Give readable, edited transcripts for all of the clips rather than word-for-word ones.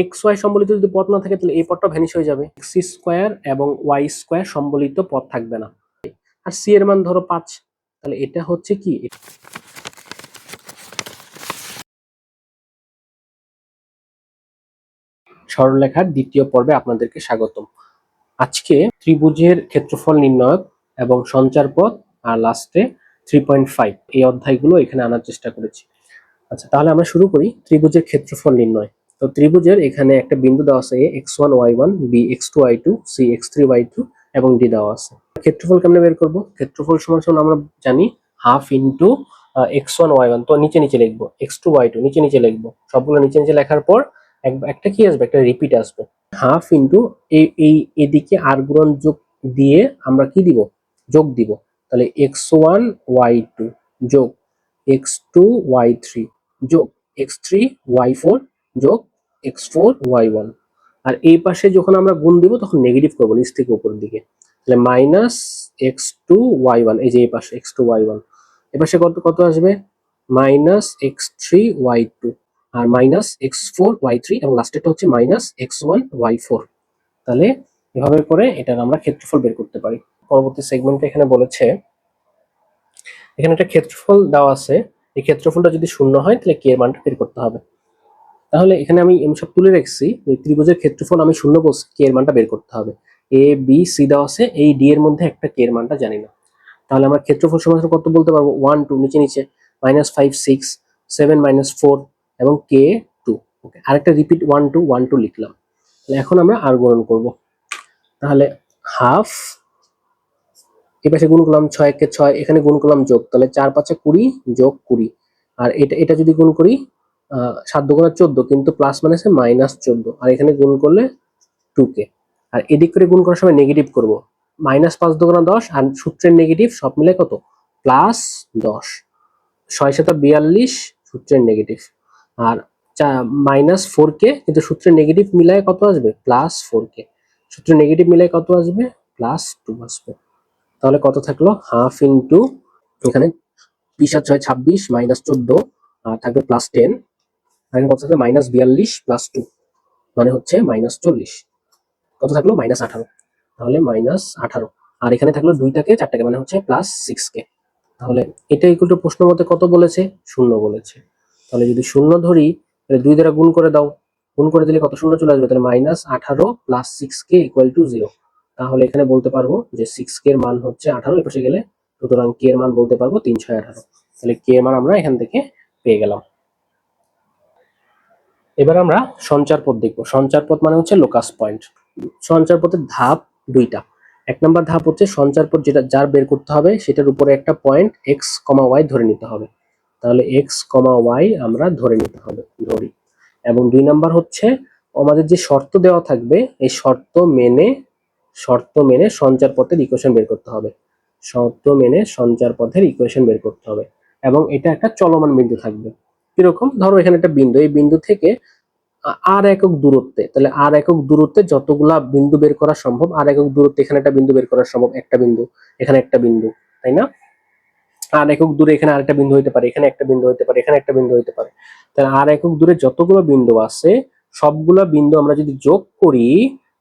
X Y সম্বলিত যদি পদ না থাকে তাহলে এই পদটা ভ্যানিশ হয়ে যাবে, এক্স স্কোয়ার এবং ওয়াই স্কোয়ার সম্বলিত পদ থাকবে না। আর সি এর মান ধরো 5, তাহলে এটা হচ্ছে কি, সরলরেখার দ্বিতীয় পর্বে আপনাদেরকে স্বাগতম। আজকে ত্রিভুজের ক্ষেত্রফল নির্ণয় এবং সঞ্চার পথ আর লাস্টে 3.5 এই অধ্যায়গুলো এখানে আনার চেষ্টা করেছি। আচ্ছা, তাহলে আমরা শুরু করি ত্রিভুজের ক্ষেত্রফল নির্ণয়। তো ত্রিভুজের এখানে একটা বিন্দু দেওয়া আছে, x1 y1, b x2 y2, c x3 y2 এবং d দেওয়া আছে। ক্ষেত্রফল কেমনে বের করব? ক্ষেত্রফল সমান সমান আমরা জানি হাফ ইনটু x1 y1, তো নিচে নিচে লিখবো, x2 y2 নিচে নিচে লিখবো, সবগুলো নিচে নিচে লেখার পর একটা কি আসবে, একটা রিপিট আসবে, হাফ ইনটু এই এদিকে আর গুণন যোগ দিয়ে আমরা কি দিব, যোগ দিব। তাহলে x1 y2 যোগ x2 y3 যোগ x3 y4 যোগ x4 y1। আর এই পাশে যখন আমরা গুণ দিব তখন নেগেটিভ করবো নিচ থেকে উপর দিকে, তাহলে মাইনাস x2 y1, এই যে এই পাশে x2 y1, এ পাশে কত কত আসবে, মাইনাস x3 y2 আর মাইনাস x4 y3 এবং লাস্টেরটা হচ্ছে মাইনাস x1 y4। তাহলে এভাবে করে এটার আমরা ক্ষেত্রফল বের করতে পারি। পরবর্তী সেগমেন্টে এখানে বলেছে, এখানে একটা ক্ষেত্রফল দেওয়া আছে, এই ক্ষেত্রফলটা যদি শূন্য হয় তাহলে কে এর মানটা বের করতে হবে। তাহলে এখানে আমি সব তুলে রেখেছি, এই ত্রিভুজের ক্ষেত্রফল আমি শূন্য বলছি, কে এর মানটা বের করতে হবে। এ বি সি দেওয়া আছে, এই ডি এর মধ্যে একটা কে এর মানটা জানি না। তাহলে আমরা ক্ষেত্রফল সমান কত বলতে পারবো, 1 2 নিচে নিচে, -5 6 7 -4 এবং কে 2। ওকে, আরেকটা রিপিট 1 2 1 2 লিখলাম। তাহলে এখন আমরা আর গুণন করব। তাহলে হাফ, এই পাশে গুণ করলাম 6 কে 6, এখানে গুণ করলাম যোগ, তাহলে 4 5 20 যোগ 20। আর এটা যদি গুণ করি 7 দুগুণে 14, কিন্তু প্লাস মানে আছে -14, আর এখানে গুণ করলে 2k। আর এদিক করে গুণ করার সময় নেগেটিভ করব, -5 দুগুণে 10, আর সূত্রের নেগেটিভ সব মিলে কত, +10, 6 7 42 সূত্রের নেগেটিভ, আর -4k, কিন্তু সূত্রের নেগেটিভ মিলায় কত আসবে, +4k, সূত্রের নেগেটিভ মিলায় কত আসবে, +2 আসবে। তাহলে কত থাকলো, হাফ ইন্টু এখানে 20 আর 6 26 -14 থাকবে +10, আর কত থাকবে -42 +2 মানে হচ্ছে -40, কত থাকলো -18। তাহলে -18, আর এখানে থাকলো 2 থেকে 4 টাকা মানে হচ্ছে +6k। তাহলে এটা ইকুয়াল টু প্রশ্ন মতে কত বলেছে, শূন্য বলেছে। তাহলে যদি শূন্য ধরি তাহলে 2 দ্বারা গুণ করে দাও, গুণ করে দিলে কত শূন্য চলে আসবে, তাহলে -18 + 6k = 0। তাহলে এখানে বলতে পারবো যে 6k এর মান হচ্ছে 18, এই পাশে গেলে, সুতরাং k এর মান বলতে পারবো 3 6 18। তাহলে k এর মান আমরা এখান থেকে পেয়ে গেলাম। এবার আমরা সঞ্চার পথ দেখব। সঞ্চার পথ মানে হচ্ছে লোকাস পয়েন্ট। সঞ্চার পথের ধাপ দুইটা। এক নম্বর ধাপ হচ্ছে সঞ্চার পথ যেটা যার বের করতে হবে সেটার উপরে একটা পয়েন্ট x, y ধরে নিতে হবে। তাহলে x, y আমরা ধরে নিতে হবে, ধরি। এবং 2 নাম্বার হচ্ছে আমাদের যে শর্ত দেওয়া থাকবে এই শর্ত মেনে সঞ্চার পথের ইকুয়েশন বের করতে হবে। শর্ত মেনে সঞ্চার পথের ইকুয়েশন বের করতে হবে, এবং এটা একটা চলমান বিন্দু থাকবে। কিরকম, ধরো এখানে একটা বিন্দু, এই বিন্দু থেকে আর একক দূরত্বে, তাহলে আর একক দূরত্বে যতগুলা বিন্দু বের করা সম্ভব, আর একক দূরত্বে এখানে একটা বিন্দু বের করা সম্ভব, একটা বিন্দু, এখানে একটা বিন্দু, তাই না? আর একক দূরে এখানে আরেকটা বিন্দু হতে পারে, এখানে একটা বিন্দু হতে পারে, এখানে একটা বিন্দু হতে পারে। তাহলে আর একক দূরে যতগুলো বিন্দু আছে সবগুলা বিন্দু আমরা যদি যোগ করি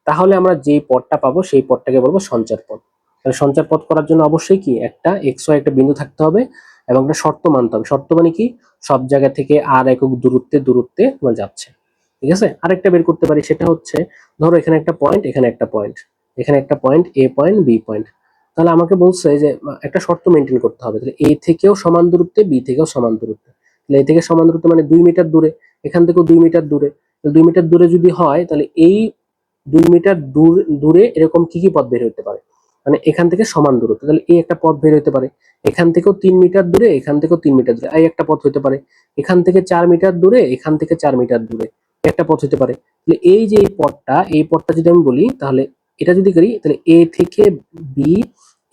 তাহলে আমরা যেই পথটা পাবো সেই পথটাকে বলবো সঞ্চার পথ। তাহলে সঞ্চার পথ করার জন্য অবশ্যই কি একটা এক্স ওয়াই একটা বিন্দু থাকতে হবে এবং একটা শর্ত মানতে হবে। শর্ত মানে কি, সব জায়গা থেকে আর একক দূরত্বে আমরা যাচ্ছে। ঠিক আছে, আরেকটা বের করতে পারি, সেটা হচ্ছে ধরো এখানে একটা পয়েন্ট, এখানে একটা পয়েন্ট, এখানে একটা পয়েন্ট, এ পয়েন্ট বি পয়েন্ট। তাহলে আমাকে বলছে যে একটা শর্ত মেনটেন করতে হবে, তাহলে এ থেকেও সমান দূরত্বে, বি থেকেও সমান দূরত্বে। তাহলে এ থেকে সমান দূরত্ব মানে 2 মিটার দূরে, এখান থেকেও 2 মিটার দূরে। 2 মিটার দূরে যদি হয় তাহলে এই 2 মিটার দূরে এরকম কি কি পথ বের হতে পারে, মানে এখান থেকে সমান দূরত্ব, তাহলে এই একটা পথ বের হতে পারে। এখান থেকেও 3 মিটার দূরে, এখান থেকেও 3 মিটার দূরে, এই একটা পথ হতে পারে। এখান থেকে 4 মিটার দূরে, এখান থেকে 4 মিটার দূরে, একটা পথ হতে পারে। তাহলে এই যে এই পথটা যদি আমি বলি, তাহলে এটা যদি করি তাহলে এ থেকে বি,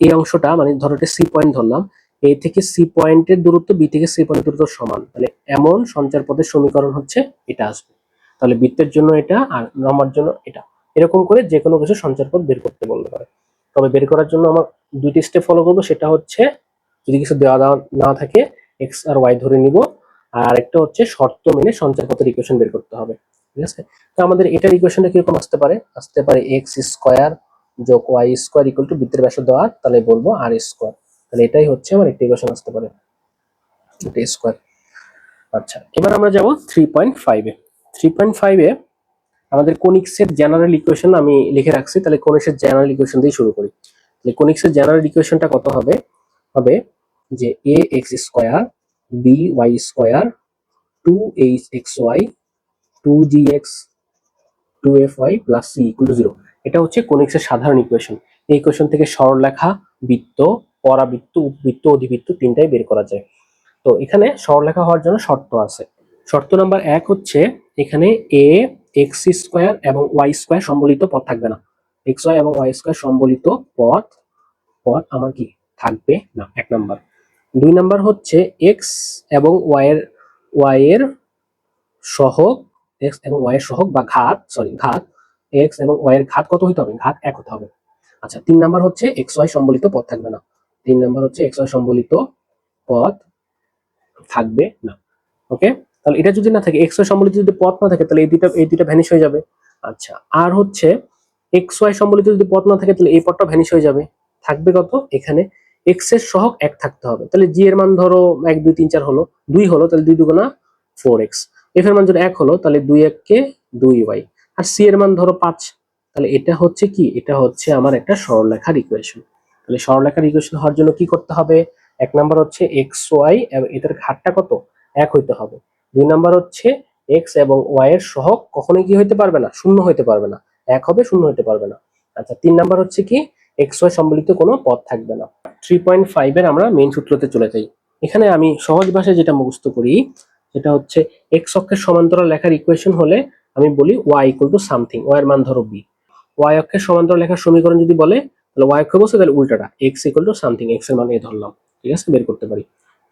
এই অংশটা মানে ধরো এটা সি পয়েন্ট ধরলাম, এ থেকে সি পয়েন্টের দূরত্ব বি থেকে সি পয়েন্টের দূরত্ব সমান, তাহলে এমন সঞ্চার পথের সমীকরণ হচ্ছে এটা আসবে। তাহলে বৃত্তের জন্য এটা আর লম্বার জন্য এটা, এরকম করে যে কোনো কিছু সঞ্চার পথ বের করতে বলতে পারে। তবে বের করার জন্য আমার দুইটি স্টেপ ফলো করবো, সেটা হচ্ছে যদি কিছু দেওয়া না থাকে এক্স আর ওয়াই ধরে নিব, আর আরেকটা হচ্ছে শর্ত মেনে সঞ্চার পথের ইকুয়েশন বের করতে হবে। ঠিক আছে। তো আমাদের এটার ইকুয়েশনটা কিরকম আসতে পারে এক্স স্কোয়ার যোগ ওয়াই স্কোয়ার ইকুয়াল টু বৃত্তের ব্যাসার্ধ আর, তাহলে বলবো আর স্কোয়ার। তাহলে এটাই হচ্ছে আমার একটা ইকুয়েশন আসতে পারে, এটা স্কোয়ার। আচ্ছা, এবার আমরা যাব 3.5 এ। 3.5 এ আমাদের কোনিক্সের জেনারেল ইকুয়েশন আমি লিখে রাখছি, তাহলে কোনিক্সের জেনারেল ইকুয়েশন দিয়ে শুরু করি। তাহলে কোনিক্সের জেনারেল ইকুয়েশনটা কত হবে? হবে যে a x square b y square 2ax(y) 2gx 2fy plus c equal to 0। এটা হচ্ছে কোনিক্সের সাধারণ ইকুয়েশন। এই ইকুয়েশন থেকে সরলরেখা, বৃত্ত, পরাবৃত্ত, উপবৃত্ত, অধিবৃত্ত তিনটাই বের করা যায়। তো এখানে সরলরেখা হওয়ার জন্য শর্ত আছে। শর্ত নাম্বার 1 হচ্ছে এখানে a এক্স স্কোয়ার এবং ওয়াই স্কোয়ার সম্বলিত পদ থাকবে না। এক্স ওয়াই এবং ওয়াই স্কোয়ার সম্বলিত পদ পদ আমার কি থাকবে না, 1 নাম্বার। 2 নাম্বার হচ্ছে এক্স এবং ওয়াই এর সহগ, এক্স এবং ওয়াই এর সহগ বা ঘাত, এক্স এবং ওয়াই এর ঘাত কত হতে হবে? ঘাত 1 হতে হবে। আচ্ছা, 3 নাম্বার হচ্ছে এক্স ওয়াই সম্বলিত পদ থাকবে না। 3 নাম্বার হচ্ছে এক্স ওয়াই সম্বলিত পদ থাকবে না। ওকে, তাহলে এটা যদি না থাকে, এক্স ওয়াই সম্বলিত যদি পদ না থাকে, তাহলে এই দুইটা ভ্যানিশ হয়ে যাবে। আচ্ছা, আর হচ্ছে এক্স ওয়াই সম্বলিত যদি পদ না থাকে, তাহলে এই পদটা ভ্যানিশ হয়ে যাবে। থাকবে কত? এখানে এক্স এর সহগ 1 থাকতে হবে। তাহলে জি এর মান ধরো 1 2 3 4 হলো, 2 হলো, তাহলে 2 দুগুণা 4x। এফ এর মান যদি 1 হলো, তাহলে 2 1 কে 2y। আর সি এর মান ধরো 5। তাহলে এটা হচ্ছে কি? এটা হচ্ছে আমার একটা সরলরেখার ইকুয়েশন। তাহলে সরলরেখার ইকুয়েশন হওয়ার জন্য কি করতে হবে? 1 নাম্বার হচ্ছে এক্স ওয়াই এবং এটার ঘাতটা কত? 1 হইতে হবে। 2 নাম্বার হচ্ছে এক্স এবং ওয়াই এর সহগ কখনোই কি হইতে পারবে না? শূন্য হইতে পারবে না। 1 হবে, শূন্য হইতে পারবে না। আচ্ছা, 3 নাম্বার হচ্ছে কি? এক্স ওয়াই সম্বলিত কোনো পদ থাকবে না। 3.5 এর আমরা মেইন সূত্রতে চলে যাই। এখানে আমি সহজ ভাষায় যেটা মুখস্থ করি সেটা হচ্ছে এক্স অক্ষের সমান্তরাল লেখার ইকুয়েশন হলে আমি বলি Y equal to something, Y এর মান ধরো বি। ওয়াই অক্ষের সমান্তরাল লেখার সমীকরণ যদি বলে, তাহলে ওয়াই অক্ষ বলছে, তাহলে উল্টাটা x equal to something, x এর মান এ ধরলাম। ঠিক আছে, বের করতে পারি।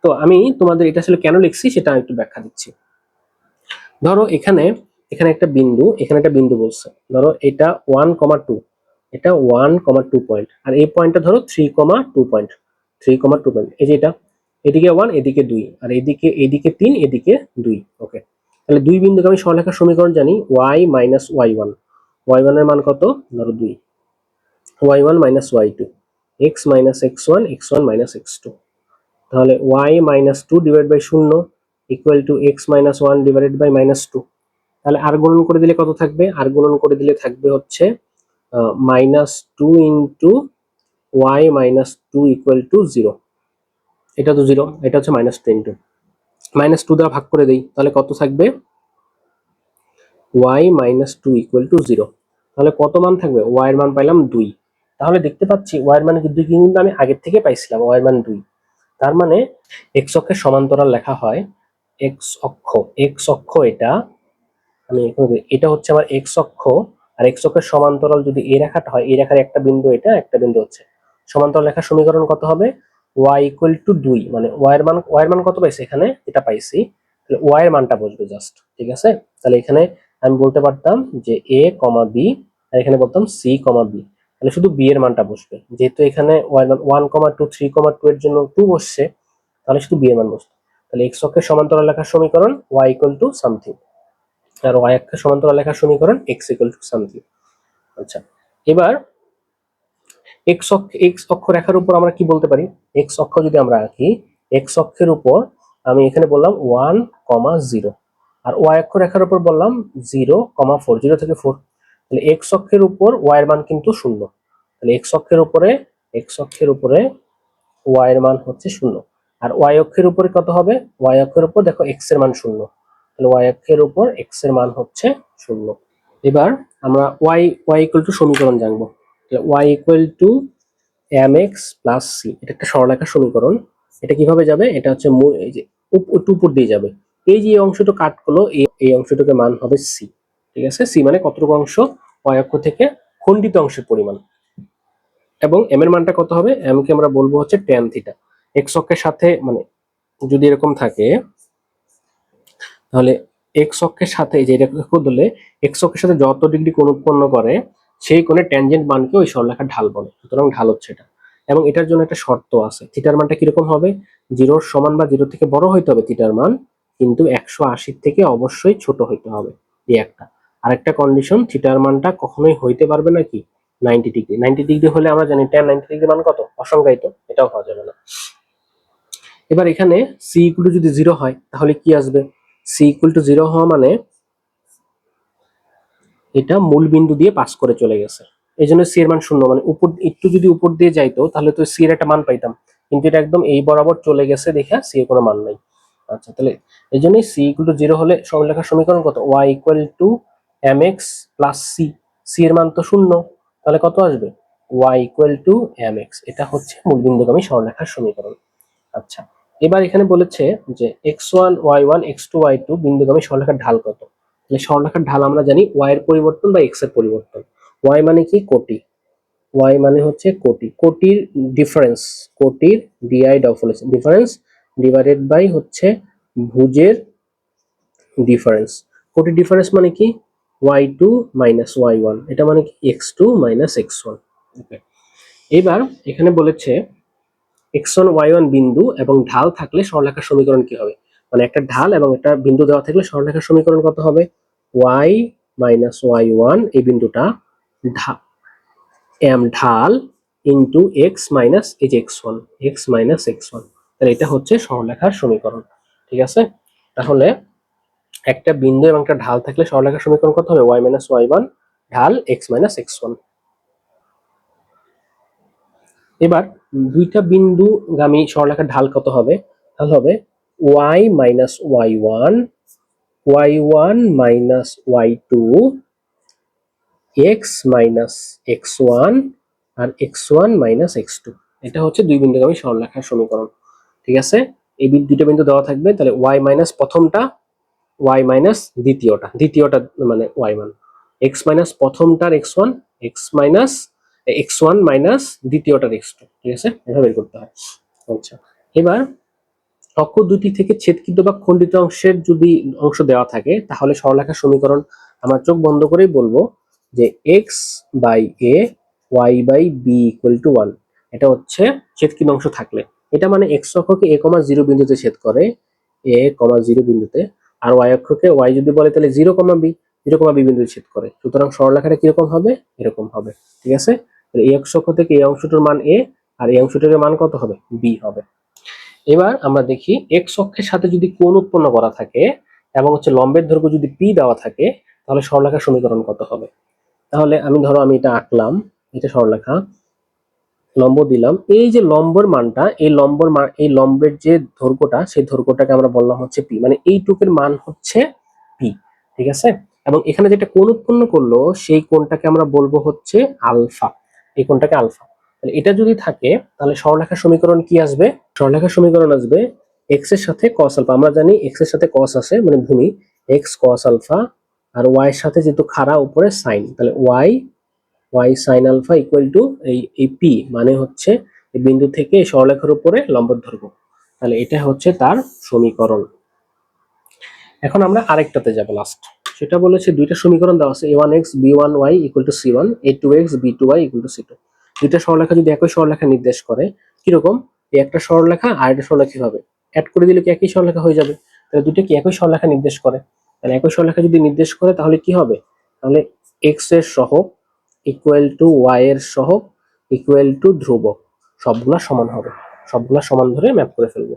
তো আমি তোমাদের এটা আসলে কেন লিখছি সেটা একটু ব্যাখ্যা দিচ্ছি। ধরো এখানে একটা বিন্দু, এখানে একটা বিন্দু বলছে, ধরো এটা 1,2, এটা 1,2 পয়েন্ট, আর এই পয়েন্টটা ধরো 3,2 পয়েন্ট, 3,2 পয়েন্ট। এই যে এটা, এদিকে 1 এদিকে 2, আর এদিকে 3 এদিকে 2। ওকে, তাহলে দুই বিন্দুকে আমি সরলরেখার সমীকরণ জানি y মাইনাস y1। y1 এর মান কত? ধরো 2, y1 minus y2, x minus x1, x1 minus x2। তাহলে y minus 2 divide by 0 equal to x minus 1 divided by minus 2। তাহলে আর গুণন করে দিলে কত থাকবে? আর গুণন করে দিলে থাকবে হচ্ছে minus 2 into y minus 2 equal to 0। এটা তো 0, এটা হচ্ছে মাইনাস 2 ইন্টু মাইনাস 2 দ্বারা ভাগ করে দেই, তাহলে কত থাকবে? y minus 2 equal to 0। তাহলে কত মান থাকবে? y এর মান পাইলাম 2। তাহলে দেখতে পাচ্ছি y এর মান কিন্তু আমি আগের থেকে পাইছিলাম, y এর মান 2। তার মানে x অক্ষের সমান্তরাল লেখা হয় x অক্ষ এটা, আমি এটা হচ্ছে আমার x অক্ষ, আর x অক্ষের সমান্তরাল যদি এই রেখাটা হয়, এই রেখার একটা বিন্দু এটা, একটা বিন্দু হচ্ছে সমান্তরাল লেখার সমীকরণ কত হবে? y ইকুয়াল টু 2, মানে y এর মান কত পাইছি এখানে? এটা পাইছি, তাহলে y এর মানটা বসবে জাস্ট। ঠিক আছে, তাহলে এখানে আমি বলতে পারতাম যে a, b, আর এখানে বলতাম c, b। তাহলে শুধু b এর মানটা বসবে, যেহেতু এখানে y এর মান 1,2 3,2 এর জন্য 2 বসছে, তাহলে শুধু b এর মান বসবে। তাহলে x অক্ষের সমান্তরাল লেখার সমীকরণ y ইকুয়াল টু সামথিং, আর y অক্ষের সমান্তরাল লেখার সমীকরণ x ইকুয়াল টু সামথিং। আচ্ছা, এবার x অক্ষ রেখার উপর আমরা কি বলতে পারি? x অক্ষ যদি আমরা আঁকি, x অক্ষের উপর আমি এখানে বললাম 1,0, আর y অক্ষ রেখার উপর বললাম 0,4, 0 থেকে 4। তাহলে x অক্ষের উপর y এর মান কিন্তু 0। তাহলে x অক্ষের উপরে y এর মান হচ্ছে 0। আর y অক্ষের উপরে কত হবে? y অক্ষের উপর দেখো x এর মান 0, তাহলে y অক্ষের উপর x এর মান হচ্ছে 0। এবার আমরা y ইকুয়াল টু সমীকরণ জানবো। y equal two mx plus c, এটা একটা সরলরেখার সমীকরণ। এটা কিভাবে যাবে? এটা হচ্ছে এই যে উপর দিয়ে যাবে, এই যে অংশটা কাট করলো, এই অংশটাকে মান হবে c। ঠিক আছে, c মানে কতটুকু অংশ? y অক্ষ থেকে খণ্ডিত অংশের পরিমাণ। এবং m এর মানটা কত হবে? m কে আমরা বলবো হচ্ছে tan থিটা। x অক্ষের সাথে, মানে যদি এরকম থাকে, তাহলে x অক্ষের সাথে এই যে এটা ধরলে x অক্ষের সাথে যত ডিগ্রি কোণ উৎপন্ন করে সেই কোণের ট্যানজেন্ট মানকে ওই সরলরেখার ঢাল বলে। সুতরাং ঢাল হচ্ছে এটা। এবং এটার জন্য একটা শর্ত আছে, থিটার মানটা কিরকম হবে? 0 সমান বা 0 থেকে বড় হইতে হবে থিটার মান, কিন্তু 180 থেকে অবশ্যই ছোট হইতে হবে, এই একটা। আরেকটা কন্ডিশন, থিটার মানটা কখনোই হইতে পারবে না কি 90 ডিগ্রি। 90 ডিগ্রি হলে আমরা জানি tan 90 ডিগ্রি মান কত, অসংজ্ঞায়িত, এটাও হওয়া যাবে না। এবার এখানে সি ইকুয়াল টু যদি 0 হয় তাহলে কি আসবে, সি ইকুয়াল টু 0 হওয়া মানে এটা মূল বিন্দু দিয়ে পাস করে চলে গেছে, এই জন্য সি এর মান 0, মানে উপর একটু যদি উপর দিয়ে যাইতো তাহলে তো সি এর একটা মান পাইতাম, কিন্তু এটা একদম এই বরাবর চলে গেছে দেখে সি এর কোনো মান নাই। আচ্ছা, তাহলে এই জন্যই সি ইকুয়াল টু 0 হলে সরলরেখার সমীকরণ কত, Y equal to M X plus C, C এর মান তো 0, তাহলে কত আসবে, Y equal to M X. এটা হচ্ছে মূলবিন্দুগামী সরলরেখার সমীকরণ। আচ্ছা, এবার এখানে বলেছে যে x1 y1 x2 y2 বিন্দুগামী সরলরেখার ঢাল কত। তাহলে সরলরেখার ঢাল আমরা জানি y এর পরিবর্তন বা x এর পরিবর্তন। y মানে কি, কোটি, y মানে হচ্ছে কোটি, কোটির ডিফারেন্স, কোটির ডিআই ডবল ডিফারেন্স ডিভাইডেড বাই হচ্ছে ভুজের ডিফারেন্স। কোটির ডিফারেন্স মানে কি y2 মাইনাস y1, এটা মানে কি x2 মাইনাস x1। ওকে, এবার এখানে বলেছে x1 y1 বিন্দু এবং ঢাল থাকলে সরলরেখার সমীকরণ কি হবে, মানে একটা ঢাল এবং একটা বিন্দু দেওয়া থাকলে সরলরেখার সমীকরণ কত হবে, y মাইনাস y1 এই বিন্দুটা ঢাল ইন্টু x মাইনাস এই যে x1, x মাইনাস x1, তাহলে এটা হচ্ছে সরলরেখার সমীকরণ। ঠিক আছে, তাহলে একটা বিন্দু এবং একটা ঢাল থাকলে সরলরেখার সমীকরণ কত হবে, y মাইনাস y1 ঢাল x মাইনাস x1। এবার দুইটা বিন্দুগামী সরলরেখার ঢাল কত হবে, তাহলে হবে y minus y1, y1 minus y2, x minus x1 আর x1 মাইনাস x2। এটা হচ্ছে দুই বিন্দুগামী সরলরেখার সমীকরণ। ঠিক আছে, এই দুইটা বিন্দু দেওয়া থাকবে, তাহলে y মাইনাস প্রথমটা, y মাইনাস দ্বিতীয়টা মানে y মান, x মাইনাস প্রথমটার x1, x minus x1 minus দ্বিতীয়টার x2। ঠিক আছে, এভাবে বের করতে হয়। আচ্ছা, এবার অক্ষ দুটি থেকে ছেদকৃত বা খণ্ডিত অংশের যদি অংশ দেওয়া থাকে তাহলে সরলরেখার সমীকরণ আমরা চোখ বন্ধ করেই বলবো যে x by a y by b equal to 1। এটা হচ্ছে ছেদকৃত অংশ থাকলে, এটা মানে x অক্ষকে a, 0 বিন্দুতে ছেদ করে, a, 0 বিন্দুতে, আর y অক্ষকে y যদি বলে তাহলে 0, b, 0, b বিন্দুতে ছেদ করে। সুতরাং সরলরেখাটা কিরকম হবে, এরকম হবে। ঠিক আছে, তাহলে এই অক্ষ থেকে এই অংশটার মান a আর এই অংশটার মান কত হবে, b হবে। এবার আমরা দেখি x অক্ষের সাথে যদি কোণ উৎপন্ন করা থাকে এবং হচ্ছে লম্বের দৈর্ঘ্য যদি p দেওয়া থাকে তাহলে সরলরেখার সমীকরণ কত হবে। তাহলে আমি এটা আঁকলাম, এটা সরলরেখা, লম্ব দিলাম, এই যে লম্বর মানটা, এই লম্বের যে দৈর্ঘ্যটা সেই দৈর্ঘ্যটাকে আমরা বললাম হচ্ছে p, মানে এইটুকের মান হচ্ছে p। ঠিক আছে, এবং এখানে যেটা কোণ উৎপন্ন করলো সেই কোণটাকে আমরা বলবো হচ্ছে আলফা, এই কোণটাকে আলফা। তাহলে এটা যদি থাকে তাহলে সরলরেখার সমীকরণ কি আসবে, সরলরেখার সমীকরণ আসবে x এর সাথে cos আলফা, আমরা জানি x এর সাথে cos আছে মানে ভূমি, x cos আলফা, আর y এর সাথে যেহেতু খাড়া উপরে sin, তাহলে y sin alpha equal to এই p মানে হচ্ছে এই বিন্দু থেকে এই সরলরেখার উপরে লম্ব দৈর্ঘ্য, তাহলে এটা হচ্ছে তার সমীকরণ। এখন আমরা আরেকটাতে যাব লাস্ট, সেটা বলেছে দুইটা সমীকরণ দেওয়া আছে a1x b1y equal to c1, a2x b2y equal to c2। দুইটা সরলরেখা যদি একই সরলরেখা নির্দেশ করে, কিরকম, এই একটা সরলরেখা আর একটা সরলরেখা কিভাবে অ্যাড করে দিলে কি একই সরলরেখা হয়ে যাবে, তাহলে দুইটা কি একই সরলরেখা নির্দেশ করে, তাহলে একই সরলরেখা যদি নির্দেশ করে তাহলে কি হবে, তাহলে x এর সহগ ইকুয়াল টু y এর সহগ ইকুয়াল টু ধ্রুবক, সবগুলা সমান হবে, সবগুলা সমান ধরে ম্যাপ করে ফেলবো।